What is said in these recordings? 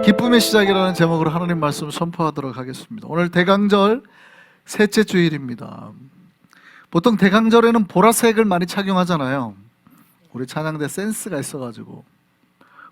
기쁨의 시작이라는 제목으로 하나님 말씀 선포하도록 하겠습니다. 오늘 대강절 셋째 주일입니다. 보통 대강절에는 보라색을 많이 착용하잖아요. 우리 찬양대 센스가 있어가지고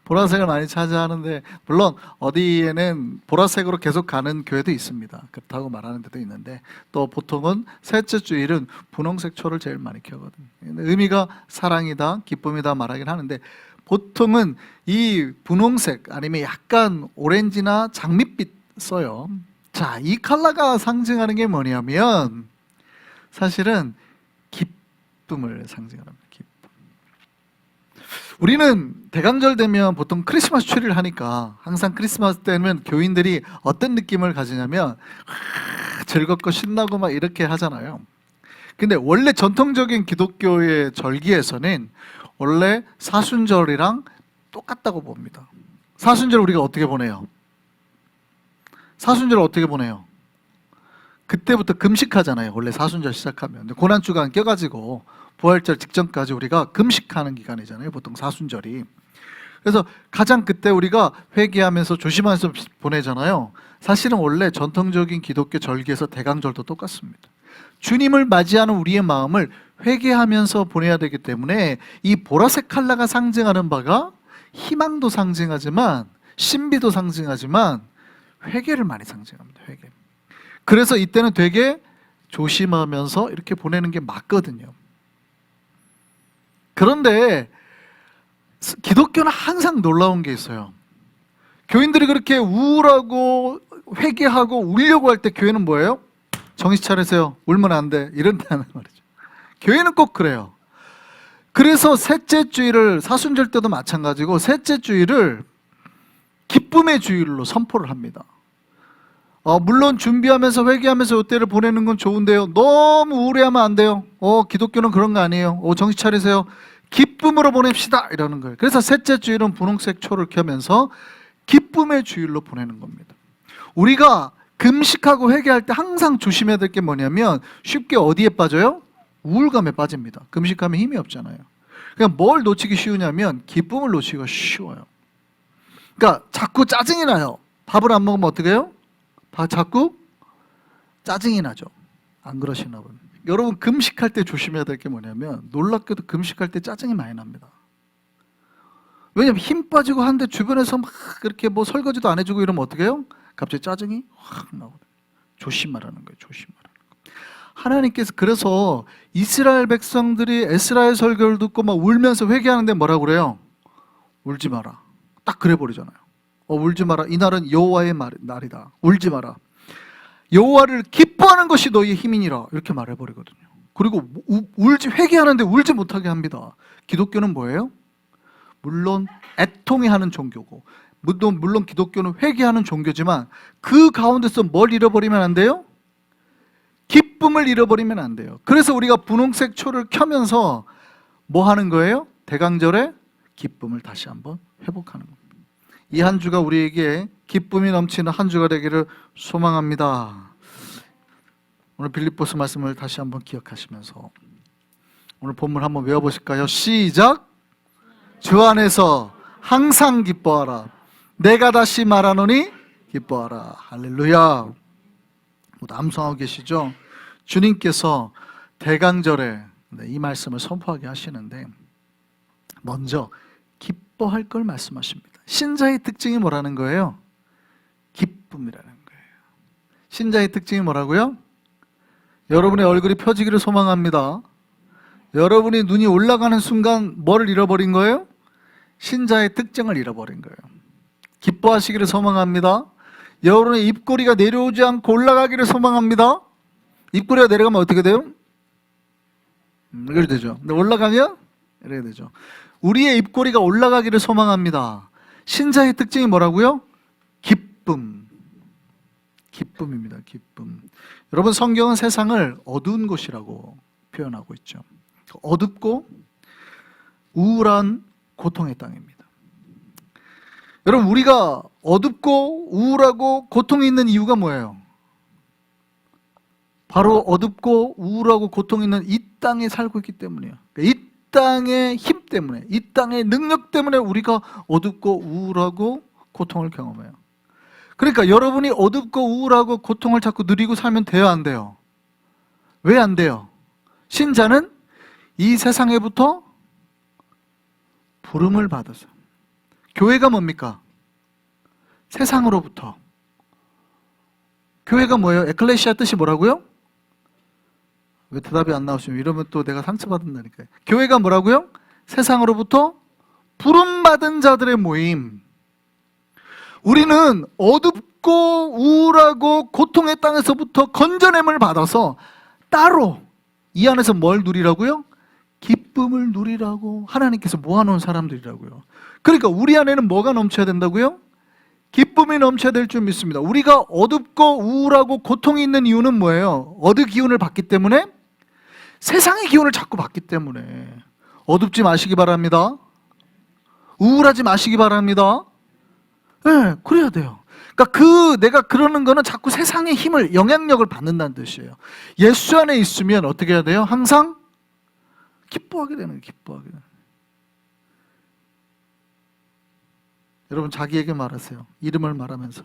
보라색을 많이 차지하는데, 물론 어디에는 보라색으로 계속 가는 교회도 있습니다. 그렇다고 말하는 데도 있는데, 또 보통은 셋째 주일은 분홍색 초를 제일 많이 켜거든요. 의미가 사랑이다, 기쁨이다 말하긴 하는데, 보통은 이 분홍색 아니면 약간 오렌지나 장밋빛 써요. 자, 이 컬러가 상징하는 게 뭐냐면 사실은 기쁨을 상징합니다. 기쁨. 우리는 대강절 되면 보통 크리스마스 추리를 하니까 항상 크리스마스 때면 교인들이 어떤 느낌을 가지냐면 즐겁고 신나고 막 이렇게 하잖아요. 근데 원래 전통적인 기독교의 절기에서는 원래 사순절이랑 똑같다고 봅니다. 사순절 우리가 어떻게 보내요? 사순절 어떻게 보내요? 그때부터 금식하잖아요. 원래 사순절 시작하면 고난주간 껴가지고 부활절 직전까지 우리가 금식하는 기간이잖아요. 보통 사순절이. 그래서 가장 그때 우리가 회개하면서 조심하면서 보내잖아요. 사실은 원래 전통적인 기독교 절기에서 대강절도 똑같습니다. 주님을 맞이하는 우리의 마음을 회개하면서 보내야 되기 때문에 이 보라색 컬러가 상징하는 바가 희망도 상징하지만 신비도 상징하지만 회개를 많이 상징합니다. 회개. 그래서 이때는 되게 조심하면서 이렇게 보내는 게 맞거든요. 그런데 기독교는 항상 놀라운 게 있어요. 교인들이 그렇게 우울하고 회개하고 울려고 할 때 교회는 뭐예요? 정신 차리세요. 울면 안 돼. 이런다는 말이죠. 교회는 꼭 그래요. 그래서 셋째 주일을, 사순절 때도 마찬가지고 셋째 주일을 기쁨의 주일로 선포를 합니다. 물론 준비하면서 회개하면서 이때를 보내는 건 좋은데요, 너무 우울해하면 안 돼요. 기독교는 그런 거 아니에요. 정신 차리세요. 기쁨으로 보냅시다 이러는 거예요. 그래서 셋째 주일은 분홍색 초를 켜면서 기쁨의 주일로 보내는 겁니다. 우리가 금식하고 회개할 때 항상 조심해야 될 게 뭐냐면 쉽게 어디에 빠져요? 우울감에 빠집니다. 금식하면 힘이 없잖아요. 그러니까 뭘 놓치기 쉬우냐면 기쁨을 놓치기가 쉬워요. 그러니까 자꾸 짜증이 나요. 밥을 안 먹으면 어떻게 해요? 자꾸 짜증이 나죠. 안 그러시나 보네. 여러분 금식할 때 조심해야 될 게 뭐냐면 놀랍게도 금식할 때 짜증이 많이 납니다. 왜냐면 힘 빠지고 하는데 주변에서 막 그렇게 뭐 설거지도 안 해주고 이러면 어떻게 해요? 갑자기 짜증이 확 나거든요. 조심하라는 거예요. 조심하라는 거예요. 하나님께서 그래서 이스라엘 백성들이 에스라의 설교를 듣고 막 울면서 회개하는데 뭐라고 그래요? 울지 마라. 딱 그래 버리잖아요. 울지 마라. 이날은 여호와의 날이다. 울지 마라. 여호와를 기뻐하는 것이 너희의 힘이니라. 이렇게 말해 버리거든요. 그리고 회개하는데 울지 못하게 합니다. 기독교는 뭐예요? 물론 애통해하는 종교고, 물론 기독교는 회개하는 종교지만 그 가운데서 뭘 잃어버리면 안 돼요? 기쁨을 잃어버리면 안 돼요. 그래서 우리가 분홍색 초를 켜면서 뭐 하는 거예요? 대강절에 기쁨을 다시 한번 회복하는 겁니다. 이 한 주가 우리에게 기쁨이 넘치는 한 주가 되기를 소망합니다. 오늘 빌립보서 말씀을 다시 한번 기억하시면서 오늘 본문 한번 외워보실까요? 시작! 주 안에서 항상 기뻐하라. 내가 다시 말하노니 기뻐하라. 할렐루야. 암송하고 계시죠? 주님께서 대강절에 이 말씀을 선포하게 하시는데 먼저 기뻐할 걸 말씀하십니다. 신자의 특징이 뭐라는 거예요? 기쁨이라는 거예요. 신자의 특징이 뭐라고요? 여러분의 얼굴이 펴지기를 소망합니다. 여러분이 눈이 올라가는 순간 뭐를 잃어버린 거예요? 신자의 특징을 잃어버린 거예요. 기뻐하시기를 소망합니다. 여러분의 입꼬리가 내려오지 않고 올라가기를 소망합니다. 입꼬리가 내려가면 어떻게 돼요? 이렇게 되죠. 근데 올라가면 이렇게 되죠. 우리의 입꼬리가 올라가기를 소망합니다. 신자의 특징이 뭐라고요? 기쁨. 기쁨입니다. 기쁨. 여러분 성경은 세상을 어두운 곳이라고 표현하고 있죠. 어둡고 우울한 고통의 땅입니다. 여러분 우리가 어둡고 우울하고 고통이 있는 이유가 뭐예요? 바로 어둡고 우울하고 고통이 있는 이 땅에 살고 있기 때문이에요. 이 땅의 힘 때문에, 이 땅의 능력 때문에 우리가 어둡고 우울하고 고통을 경험해요. 그러니까 여러분이 어둡고 우울하고 고통을 자꾸 누리고 살면 돼요, 안 돼요? 왜 안 돼요? 신자는 이 세상에부터 부름을 받아서. 교회가 뭡니까? 세상으로부터. 교회가 뭐예요? 에클레시아 뜻이 뭐라고요? 왜 대답이 안 나오시면 이러면 또 내가 상처받는다니까요. 교회가 뭐라고요? 세상으로부터 부름받은 자들의 모임. 우리는 어둡고 우울하고 고통의 땅에서부터 건져냄을 받아서 따로 이 안에서 뭘 누리라고요? 기쁨을 누리라고 하나님께서 모아놓은 사람들이라고요. 그러니까 우리 안에는 뭐가 넘쳐야 된다고요? 기쁨이 넘쳐야 될 줄 믿습니다. 우리가 어둡고 우울하고 고통이 있는 이유는 뭐예요? 어느 기운을 받기 때문에? 세상의 기운을 자꾸 받기 때문에. 어둡지 마시기 바랍니다. 우울하지 마시기 바랍니다. 네, 그래야 돼요. 그러니까 내가 그러는 거는 자꾸 세상의 힘을, 영향력을 받는다는 뜻이에요. 예수 안에 있으면 어떻게 해야 돼요? 항상 기뻐하게 되는 거예요. 기뻐하게 되는 거예요. 여러분 자기에게 말하세요. 이름을 말하면서.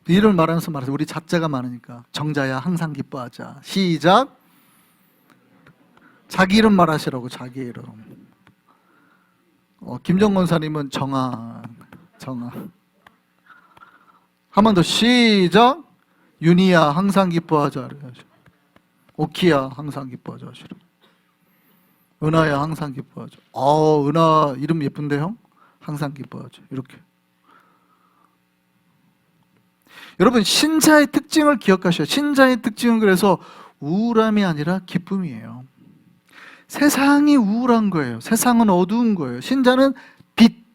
이름을 말하면서 말하세요. 우리 자자가 많으니까. 정자야 항상 기뻐하자. 시작. 자기 이름 말하시라고. 자기 이름. 김정 권사님은 정아. 한 번 더 시작. 윤희야 항상 기뻐하자. 오키야 항상 기뻐하자. 은하야 항상 기뻐하자. 은하 이름 예쁜데 형? 항상 기뻐하자. 이렇게. 여러분 신자의 특징을 기억하셔요. 신자의 특징은 그래서 우울함이 아니라 기쁨이에요. 세상이 우울한 거예요. 세상은 어두운 거예요. 신자는 빛,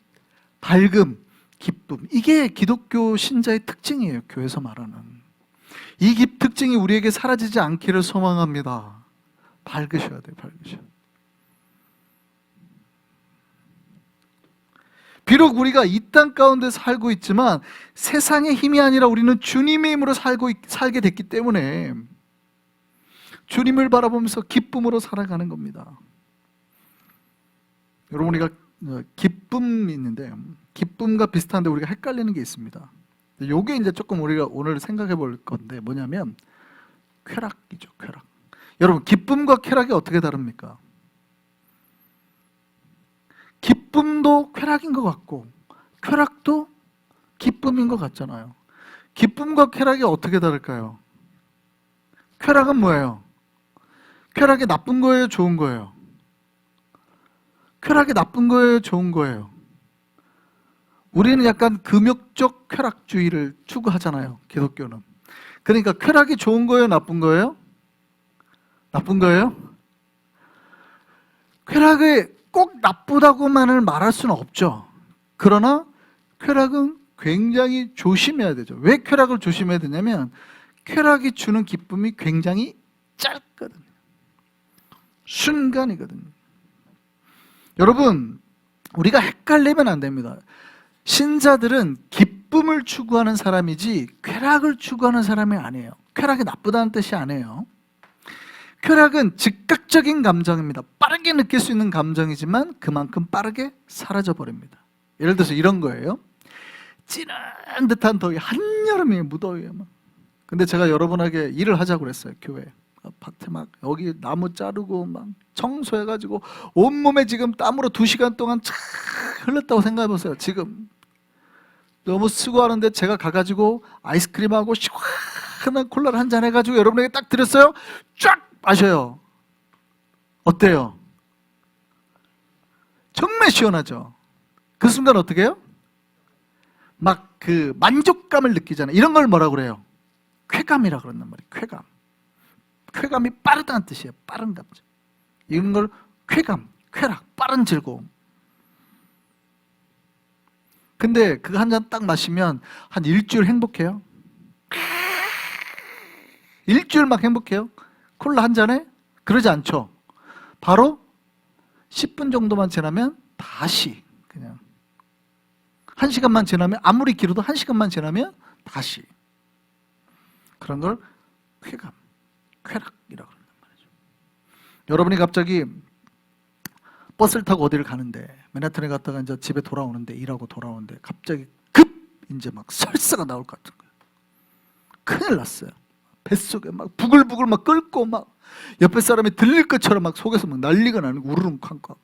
밝음, 기쁨. 이게 기독교 신자의 특징이에요. 교회에서 말하는. 이 특징이 우리에게 사라지지 않기를 소망합니다. 밝으셔야 돼요. 밝으셔야 돼요. 비록 우리가 이 땅 가운데 살고 있지만 세상의 힘이 아니라 우리는 주님의 힘으로 살게 됐기 때문에 주님을 바라보면서 기쁨으로 살아가는 겁니다. 여러분 우리가 기쁨이 있는데 기쁨과 비슷한데 우리가 헷갈리는 게 있습니다. 이게 이제 조금 우리가 오늘 생각해 볼 건데 뭐냐면 쾌락이죠. 쾌락. 여러분 기쁨과 쾌락이 어떻게 다릅니까? 기쁨도 쾌락인 것 같고 쾌락도 기쁨인 것 같잖아요. 기쁨과 쾌락이 어떻게 다를까요? 쾌락은 뭐예요? 쾌락이 나쁜 거예요? 좋은 거예요? 쾌락이 나쁜 거예요? 좋은 거예요? 우리는 약간 금욕적 쾌락주의를 추구하잖아요. 기독교는. 그러니까 쾌락이 좋은 거예요? 나쁜 거예요? 나쁜 거예요? 쾌락이 꼭 나쁘다고만을 말할 수는 없죠. 그러나 쾌락은 굉장히 조심해야 되죠. 왜 쾌락을 조심해야 되냐면 쾌락이 주는 기쁨이 굉장히 짧거든요. 순간이거든요. 여러분 우리가 헷갈리면 안 됩니다. 신자들은 기쁨을 추구하는 사람이지 쾌락을 추구하는 사람이 아니에요. 쾌락이 나쁘다는 뜻이 아니에요. 쾌락은 즉각적인 감정입니다. 빠르게 느낄 수 있는 감정이지만 그만큼 빠르게 사라져버립니다. 예를 들어서 이런 거예요. 찌는 듯한 더위, 한여름에 무더위에 막. 근데 제가 여러분에게 일을 하자고 그랬어요. 교회 밭에 막 여기 나무 자르고 막 청소해가지고 온몸에 지금 땀으로 2시간 동안 쫙 흘렀다고 생각해보세요. 지금 너무 수고하는데 제가 가가지고 아이스크림하고 시원한 콜라를 한잔 해가지고 여러분에게 딱 드렸어요. 쫙 마셔요. 어때요? 정말 시원하죠. 그 순간 어떻게 해요? 막 그 만족감을 느끼잖아요. 이런 걸 뭐라고 그래요? 쾌감이라 그런단 말이에요. 쾌감. 쾌감이 빠르다는 뜻이에요. 빠른 감정. 이런 걸 쾌감, 쾌락, 빠른 즐거움. 근데 그거 한 잔 딱 마시면 한 일주일 행복해요. 일주일 막 행복해요. 콜라 한 잔에? 그러지 않죠. 바로 10분 정도만 지나면 다시 그냥 1시간만 지나면 아무리 길어도 1시간만 지나면 다시 그런 걸 쾌감, 쾌락이라고 한단 말이죠. 여러분이 갑자기 버스를 타고 어디를 가는데 맨하탄에 갔다가 이제 집에 돌아오는데 일하고 돌아오는데 갑자기 급 이제 막 설사가 나올 것 같은 거예요. 큰일 났어요. 뱃속에 막 부글부글 막 끓고 막 옆에 사람이 들릴 것처럼 막 속에서 막 난리가 나는 거, 우르릉쾅쾅.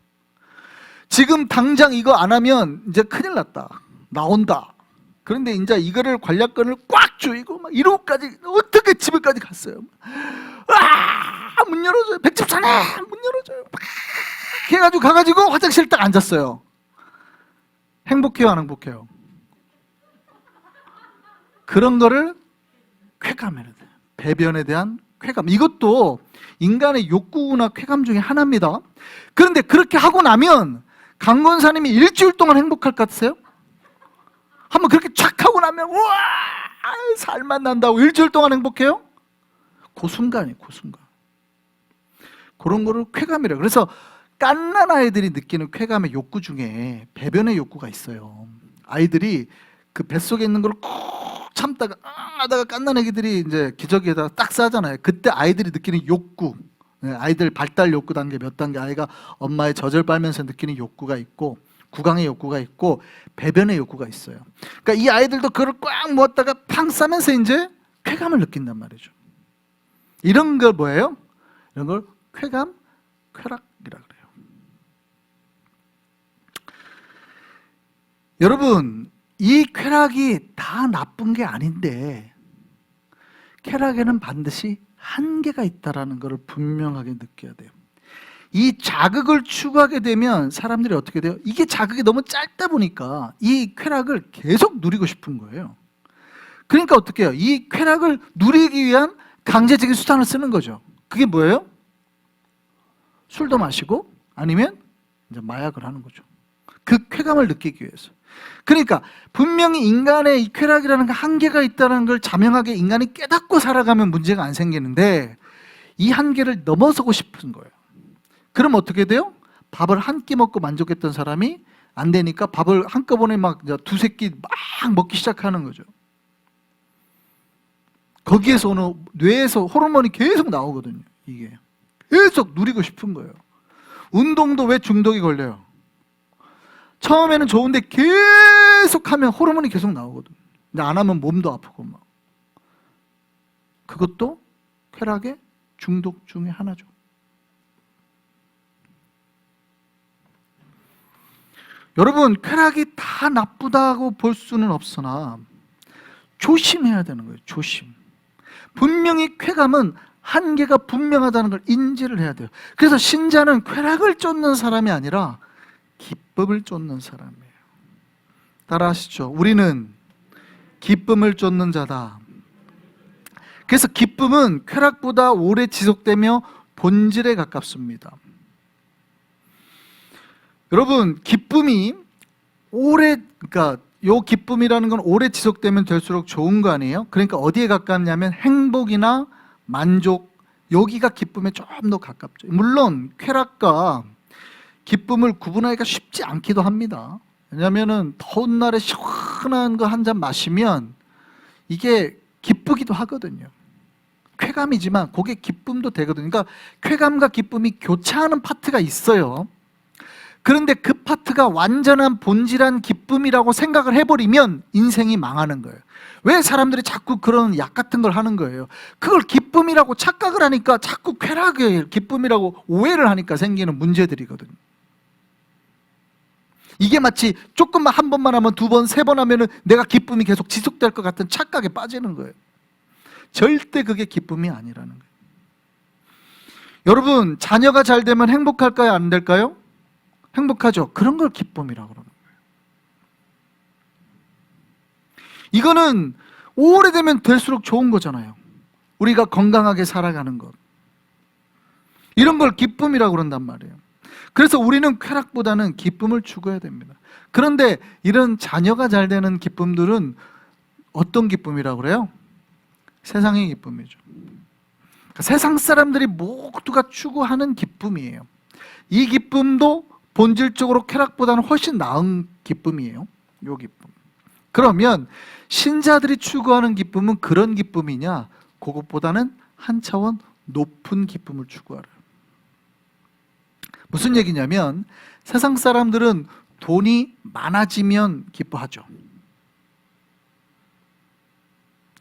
지금 당장 이거 안 하면 이제 큰일 났다. 나온다. 그런데 이제 이거를 관략근을 꽉 조이고 막 1호까지 어떻게 집에까지 갔어요. 아, 문 열어줘요. 백집사님 문 열어줘요. 막 해가지고 가가지고 화장실 딱 앉았어요. 행복해요, 안 행복해요? 그런 거를 쾌감이라고 해요. 배변에 대한 쾌감. 이것도 인간의 욕구나 쾌감 중에 하나입니다. 그런데 그렇게 하고 나면 강 권사님이 일주일 동안 행복할 것 같으세요? 한번 그렇게 촥 하고 나면 우와 살만 난다고 일주일 동안 행복해요? 그 순간이에요. 그 순간. 그런 거를 쾌감이라고. 그래서 갓난 아이들이 느끼는 쾌감의 욕구 중에 배변의 욕구가 있어요. 아이들이 그 뱃속에 있는 걸 꾹 참다가 하다가 갓난 애기들이 이제 기저귀에다가 딱 싸잖아요. 그때 아이들이 느끼는 욕구, 아이들 발달 욕구 단계 몇 단계, 아이가 엄마의 젖을 빨면서 느끼는 욕구가 있고, 구강의 욕구가 있고, 배변의 욕구가 있어요. 그러니까 이 아이들도 그걸 꽉 모았다가 팡 싸면서 이제 쾌감을 느낀단 말이죠. 이런 걸 뭐예요? 이런 걸 쾌감, 쾌락이라 그래요. 여러분, 이 쾌락이 다 나쁜 게 아닌데 쾌락에는 반드시 한계가 있다는 것을 분명하게 느껴야 돼요. 이 자극을 추구하게 되면 사람들이 어떻게 돼요? 이게 자극이 너무 짧다 보니까 이 쾌락을 계속 누리고 싶은 거예요. 그러니까 어떻게 해요? 이 쾌락을 누리기 위한 강제적인 수단을 쓰는 거죠. 그게 뭐예요? 술도 마시고 아니면 이제 마약을 하는 거죠. 그 쾌감을 느끼기 위해서. 그러니까 분명히 인간의 이 쾌락이라는 게 한계가 있다는 걸 자명하게 인간이 깨닫고 살아가면 문제가 안 생기는데 이 한계를 넘어서고 싶은 거예요. 그럼 어떻게 돼요? 밥을 한 끼 먹고 만족했던 사람이 안 되니까 밥을 한꺼번에 막 두세 끼 막 먹기 시작하는 거죠. 거기에서 오는 뇌에서 호르몬이 계속 나오거든요. 이게 계속 누리고 싶은 거예요. 운동도 왜 중독이 걸려요? 처음에는 좋은데 계속 하면 호르몬이 계속 나오거든. 근데 안 하면 몸도 아프고 막. 그것도 쾌락의 중독 중에 하나죠. 여러분, 쾌락이 다 나쁘다고 볼 수는 없으나 조심해야 되는 거예요. 조심. 분명히 쾌감은 한계가 분명하다는 걸 인지를 해야 돼요. 그래서 신자는 쾌락을 쫓는 사람이 아니라 기쁨을 쫓는 사람이에요. 따라하시죠. 우리는 기쁨을 쫓는 자다. 그래서 기쁨은 쾌락보다 오래 지속되며 본질에 가깝습니다. 여러분, 기쁨이 그러니까 요 기쁨이라는 건 오래 지속되면 될수록 좋은 거 아니에요? 그러니까 어디에 가깝냐면 행복이나 만족, 여기가 기쁨에 조금 더 가깝죠. 물론 쾌락과 기쁨을 구분하기가 쉽지 않기도 합니다. 왜냐하면 더운 날에 시원한 거 한 잔 마시면 이게 기쁘기도 하거든요. 쾌감이지만 그게 기쁨도 되거든요. 그러니까 쾌감과 기쁨이 교차하는 파트가 있어요. 그런데 그 파트가 완전한 본질한 기쁨이라고 생각을 해버리면 인생이 망하는 거예요. 왜 사람들이 자꾸 그런 약 같은 걸 하는 거예요? 그걸 기쁨이라고 착각을 하니까 자꾸 쾌락을 기쁨이라고 오해를 하니까 생기는 문제들이거든요. 이게 마치 조금만 한 번만 하면 두 번, 세 번 하면 내가 기쁨이 계속 지속될 것 같은 착각에 빠지는 거예요. 절대 그게 기쁨이 아니라는 거예요. 여러분, 자녀가 잘 되면 행복할까요? 안 될까요? 행복하죠. 그런 걸 기쁨이라고 그러는 거예요. 이거는 오래되면 될수록 좋은 거잖아요. 우리가 건강하게 살아가는 것. 이런 걸 기쁨이라고 그런단 말이에요. 그래서 우리는 쾌락보다는 기쁨을 추구해야 됩니다. 그런데 이런 자녀가 잘 되는 기쁨들은 어떤 기쁨이라고 그래요? 세상의 기쁨이죠. 그러니까 세상 사람들이 모두가 추구하는 기쁨이에요. 이 기쁨도 본질적으로 쾌락보다는 훨씬 나은 기쁨이에요. 이 기쁨. 그러면 신자들이 추구하는 기쁨은 그런 기쁨이냐? 그것보다는 한 차원 높은 기쁨을 추구하래요. 무슨 얘기냐면 세상 사람들은 돈이 많아지면 기뻐하죠.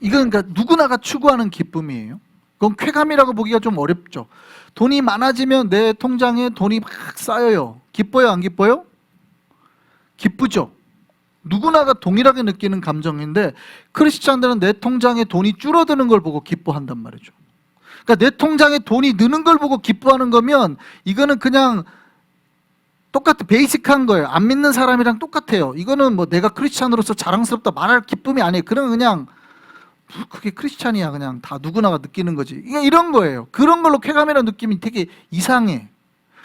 이건 그러니까 누구나가 추구하는 기쁨이에요. 그건 쾌감이라고 보기가 좀 어렵죠. 돈이 많아지면 내 통장에 돈이 막 쌓여요. 기뻐요, 안 기뻐요? 기쁘죠. 누구나가 동일하게 느끼는 감정인데 크리스찬들은 내 통장에 돈이 줄어드는 걸 보고 기뻐한단 말이죠. 그러니까 내 통장에 돈이 느는 걸 보고 기뻐하는 거면 이거는 그냥 베이직한 거예요. 안 믿는 사람이랑 똑같아요. 이거는 뭐 내가 크리스찬으로서 자랑스럽다 말할 기쁨이 아니에요. 그냥 그게 크리스찬이야. 그냥 다 누구나가 느끼는 거지. 이게 이런 거예요. 그런 걸로 쾌감이라는 느낌이 되게 이상해.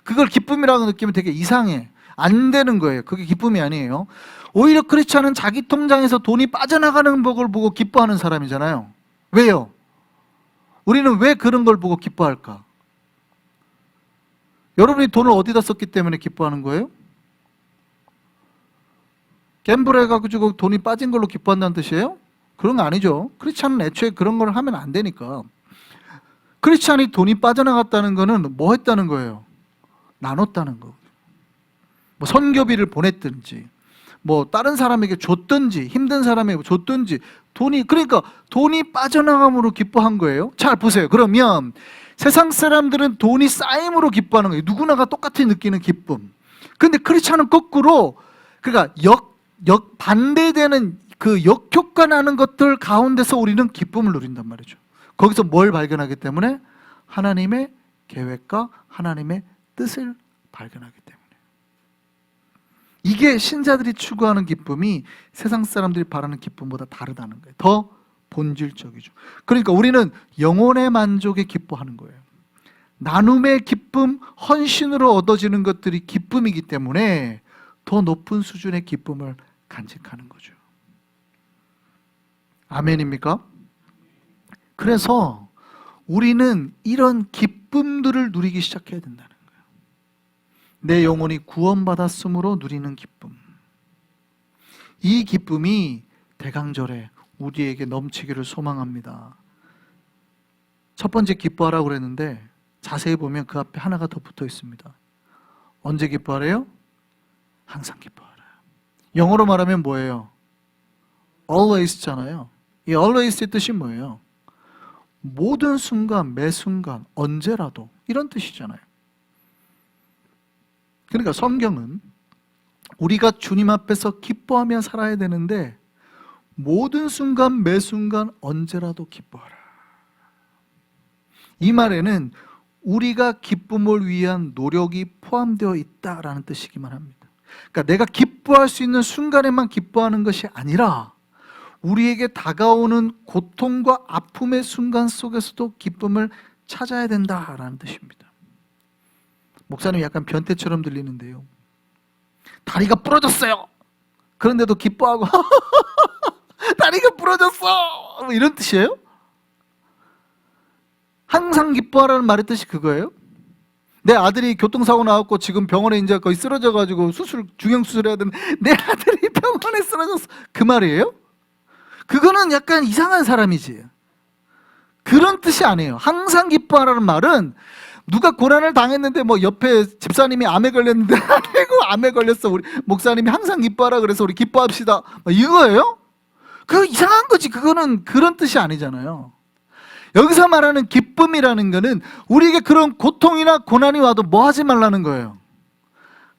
그걸 기쁨이라고 느끼면 되게 이상해. 안 되는 거예요. 그게 기쁨이 아니에요. 오히려 크리스찬은 자기 통장에서 돈이 빠져나가는 걸 보고 기뻐하는 사람이잖아요. 왜요? 우리는 왜 그런 걸 보고 기뻐할까? 여러분이 돈을 어디다 썼기 때문에 기뻐하는 거예요? 갬블 해가지고 돈이 빠진 걸로 기뻐한다는 뜻이에요? 그런 거 아니죠. 크리스찬은 애초에 그런 걸 하면 안 되니까. 크리스찬이 돈이 빠져나갔다는 거는 뭐 했다는 거예요? 나눴다는 거. 뭐 선교비를 보냈든지 뭐 다른 사람에게 줬든지 힘든 사람에게 줬든지 그러니까 돈이 빠져나감으로 기뻐한 거예요. 잘 보세요. 그러면 세상 사람들은 돈이 쌓임으로 기뻐하는 거예요. 누구나가 똑같이 느끼는 기쁨. 근데 크리스찬은 거꾸로 그러니까 반대되는 그 역효과 나는 것들 가운데서 우리는 기쁨을 누린단 말이죠. 거기서 뭘 발견하기 때문에? 하나님의 계획과 하나님의 뜻을 발견하기 때문에. 이게 신자들이 추구하는 기쁨이 세상 사람들이 바라는 기쁨보다 다르다는 거예요. 더 본질적이죠. 그러니까 우리는 영혼의 만족에 기뻐하는 거예요. 나눔의 기쁨, 헌신으로 얻어지는 것들이 기쁨이기 때문에 더 높은 수준의 기쁨을 간직하는 거죠. 아멘입니까? 그래서 우리는 이런 기쁨들을 누리기 시작해야 된다는 거예요. 내 영혼이 구원받았으므로 누리는 기쁨. 이 기쁨이 대강절에 우리에게 넘치기를 소망합니다. 첫 번째 기뻐하라고 그랬는데 자세히 보면 그 앞에 하나가 더 붙어 있습니다. 언제 기뻐하래요? 항상 기뻐하라. 영어로 말하면 뭐예요? always잖아요. 이 always의 뜻이 뭐예요? 모든 순간, 매 순간, 언제라도 이런 뜻이잖아요. 그러니까 성경은 우리가 주님 앞에서 기뻐하며 살아야 되는데 모든 순간, 매 순간, 언제라도 기뻐하라. 이 말에는 우리가 기쁨을 위한 노력이 포함되어 있다라는 뜻이기만 합니다. 그러니까 내가 기뻐할 수 있는 순간에만 기뻐하는 것이 아니라 우리에게 다가오는 고통과 아픔의 순간 속에서도 기쁨을 찾아야 된다라는 뜻입니다. 목사님 약간 변태처럼 들리는데요. 다리가 부러졌어요. 그런데도 기뻐하고 다리가 부러졌어! 뭐 이런 뜻이에요? 항상 기뻐하라는 말의 뜻이 그거예요? 내 아들이 교통사고 나왔고 지금 병원에 이제 거의 쓰러져가지고 중형수술해야 되는 내 아들이 병원에 쓰러졌어. 그 말이에요? 그거는 약간 이상한 사람이지. 그런 뜻이 아니에요. 항상 기뻐하라는 말은 누가 고난을 당했는데 뭐 옆에 집사님이 암에 걸렸는데 아이고 암에 걸렸어. 우리 목사님이 항상 기뻐하라 그래서 우리 기뻐합시다. 이거예요? 그거 이상한 거지. 그거는 그런 뜻이 아니잖아요. 여기서 말하는 기쁨이라는 거는 우리에게 그런 고통이나 고난이 와도 뭐 하지 말라는 거예요?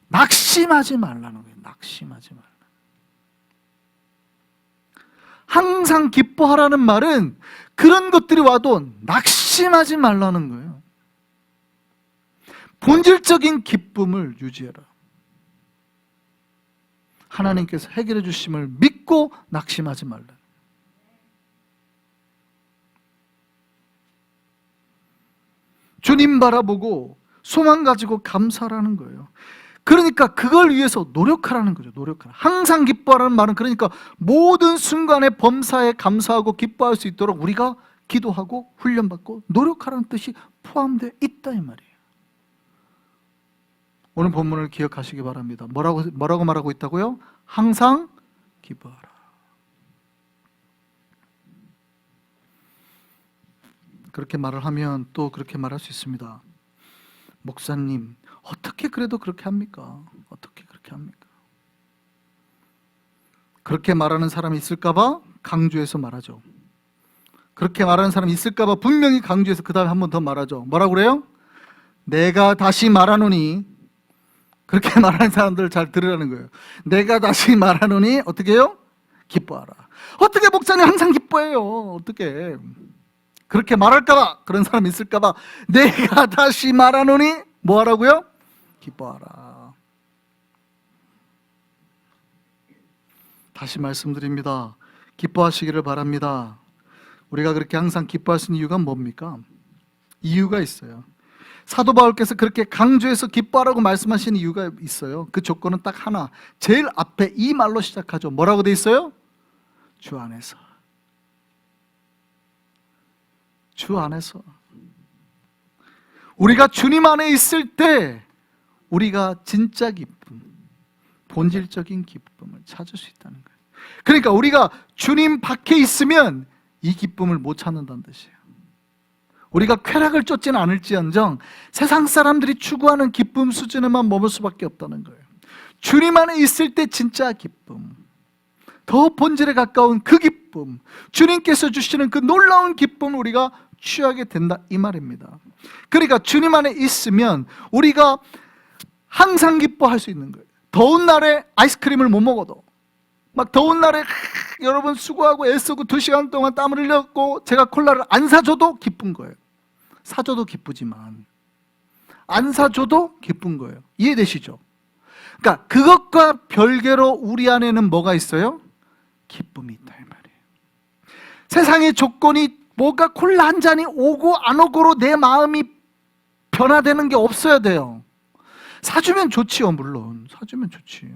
낙심하지 말라는 거예요. 낙심하지 말라. 항상 기뻐하라는 말은 그런 것들이 와도 낙심하지 말라는 거예요. 본질적인 기쁨을 유지해라. 하나님께서 해결해 주심을 믿고 낙심하지 말라. 주님 바라보고 소망 가지고 감사하라는 거예요. 그러니까 그걸 위해서 노력하라는 거죠. 노력하라. 항상 기뻐하라는 말은 그러니까 모든 순간에 범사에 감사하고 기뻐할 수 있도록 우리가 기도하고 훈련받고 노력하라는 뜻이 포함되어 있다 이 말이에요. 오늘 본문을 기억하시기 바랍니다. 뭐라고 말하고 있다고요? 항상 기뻐하라. 그렇게 말을 하면 또 그렇게 말할 수 있습니다. 목사님, 어떻게 그래도 그렇게 합니까? 어떻게 그렇게 합니까? 그렇게 말하는 사람이 있을까 봐 강조해서 말하죠. 그렇게 말하는 사람이 있을까봐 분명히 강조해서 그 다음에 한 번 더 말하죠. 뭐라고 그래요? 내가 다시 말하노니, 그렇게 말하는 사람들 잘 들으라는 거예요. 내가 다시 말하노니 어떻게 해요? 기뻐하라. 어떻게 목사님 항상 기뻐해요? 어떻게 그렇게 말할까봐, 그런 사람 있을까봐 내가 다시 말하노니 뭐 하라고요? 기뻐하라. 다시 말씀드립니다. 기뻐하시기를 바랍니다. 우리가 그렇게 항상 기뻐할 수 있는 이유가 뭡니까? 이유가 있어요. 사도 바울께서 그렇게 강조해서 기뻐하라고 말씀하시는 이유가 있어요. 그 조건은 딱 하나, 제일 앞에 이 말로 시작하죠. 뭐라고 돼 있어요? 주 안에서. 주 안에서. 우리가 주님 안에 있을 때 우리가 진짜 기쁨, 본질적인 기쁨을 찾을 수 있다는 거예요. 그러니까 우리가 주님 밖에 있으면 이 기쁨을 못 찾는다는 뜻이에요. 우리가 쾌락을 쫓지는 않을지언정 세상 사람들이 추구하는 기쁨 수준에만 머물 수밖에 없다는 거예요. 주님 안에 있을 때 진짜 기쁨, 더 본질에 가까운 그 기쁨, 주님께서 주시는 그 놀라운 기쁨을 우리가 취하게 된다, 이 말입니다. 그러니까 주님 안에 있으면 우리가 항상 기뻐할 수 있는 거예요. 더운 날에 아이스크림을 못 먹어도, 막 더운 날에 여러분 수고하고 애쓰고 2시간 동안 땀을 흘렸고 제가 콜라를 안 사줘도 기쁜 거예요. 사줘도 기쁘지만 안 사줘도 기쁜 거예요. 이해되시죠? 그러니까 그것과 별개로 우리 안에는 뭐가 있어요? 기쁨이 있다, 이 말이에요. 세상의 조건이 뭐가 콜라 한 잔이 오고 안 오고로 내 마음이 변화되는 게 없어야 돼요. 사주면 좋지요. 물론 사주면 좋지,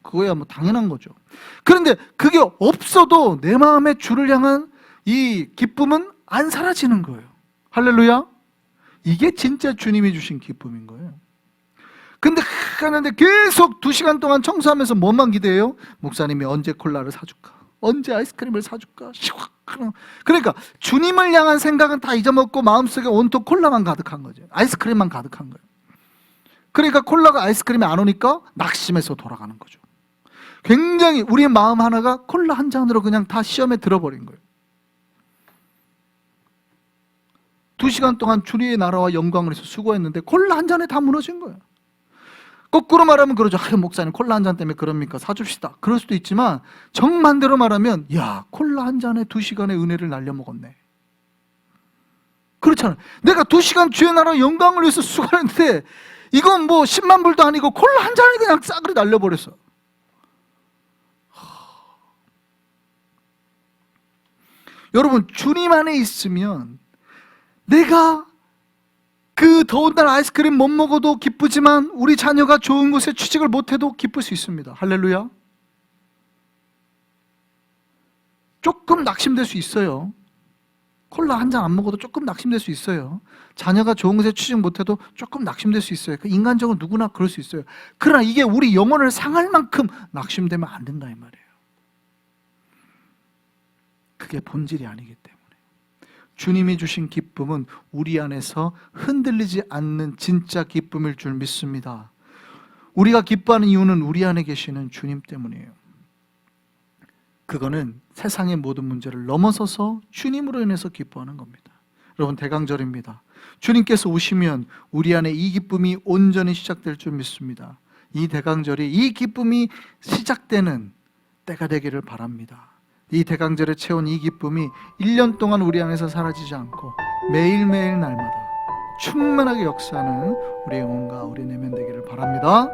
그거야 뭐 당연한 거죠. 그런데 그게 없어도 내 마음의 주를 향한 이 기쁨은 안 사라지는 거예요. 할렐루야. 이게 진짜 주님이 주신 기쁨인 거예요. 근데 하는데 계속 2시간 동안 청소하면서 뭐만 기대해요? 목사님이 언제 콜라를 사줄까? 언제 아이스크림을 사줄까? 그러니까 주님을 향한 생각은 다 잊어먹고 마음속에 온통 콜라만 가득한 거죠. 아이스크림만 가득한 거예요. 그러니까 콜라가 아이스크림이 안 오니까 낙심해서 돌아가는 거죠. 굉장히 우리의 마음 하나가 콜라 한 잔으로 그냥 다 시험에 들어버린 거예요. 2시간 동안 주님의 나라와 영광을 위해서 수고했는데 콜라 한 잔에 다 무너진 거예요. 거꾸로 말하면 그러죠. 목사님 콜라 한 잔 때문에 그럽니까? 사줍시다. 그럴 수도 있지만 정반대로 말하면 야, 콜라 한 잔에 2시간의 은혜를 날려먹었네. 그렇잖아요. 내가 2시간 주의 나라 영광을 위해서 수고했는데 이건 뭐 10만 불도 아니고 콜라 한 잔에 그냥 싸그리 날려버렸어. 여러분, 주님 안에 있으면 내가 그 더운 날 아이스크림 못 먹어도 기쁘지만 우리 자녀가 좋은 곳에 취직을 못해도 기쁠 수 있습니다. 할렐루야. 조금 낙심될 수 있어요. 콜라 한 잔 안 먹어도 조금 낙심될 수 있어요. 자녀가 좋은 곳에 취직 못해도 조금 낙심될 수 있어요. 인간적으로 누구나 그럴 수 있어요. 그러나 이게 우리 영혼을 상할 만큼 낙심되면 안 된다, 이 말이에요. 그게 본질이 아니기 때문에. 주님이 주신 기쁨은 우리 안에서 흔들리지 않는 진짜 기쁨일 줄 믿습니다. 우리가 기뻐하는 이유는 우리 안에 계시는 주님 때문이에요. 그거는 세상의 모든 문제를 넘어서서 주님으로 인해서 기뻐하는 겁니다. 여러분, 대강절입니다. 주님께서 오시면 우리 안에 이 기쁨이 온전히 시작될 줄 믿습니다. 이 대강절이 이 기쁨이 시작되는 때가 되기를 바랍니다. 이 대강절에 채운 이 기쁨이 1년 동안 우리 안에서 사라지지 않고 매일매일 날마다 충만하게 역사하는 우리 영혼과 우리 내면 되기를 바랍니다.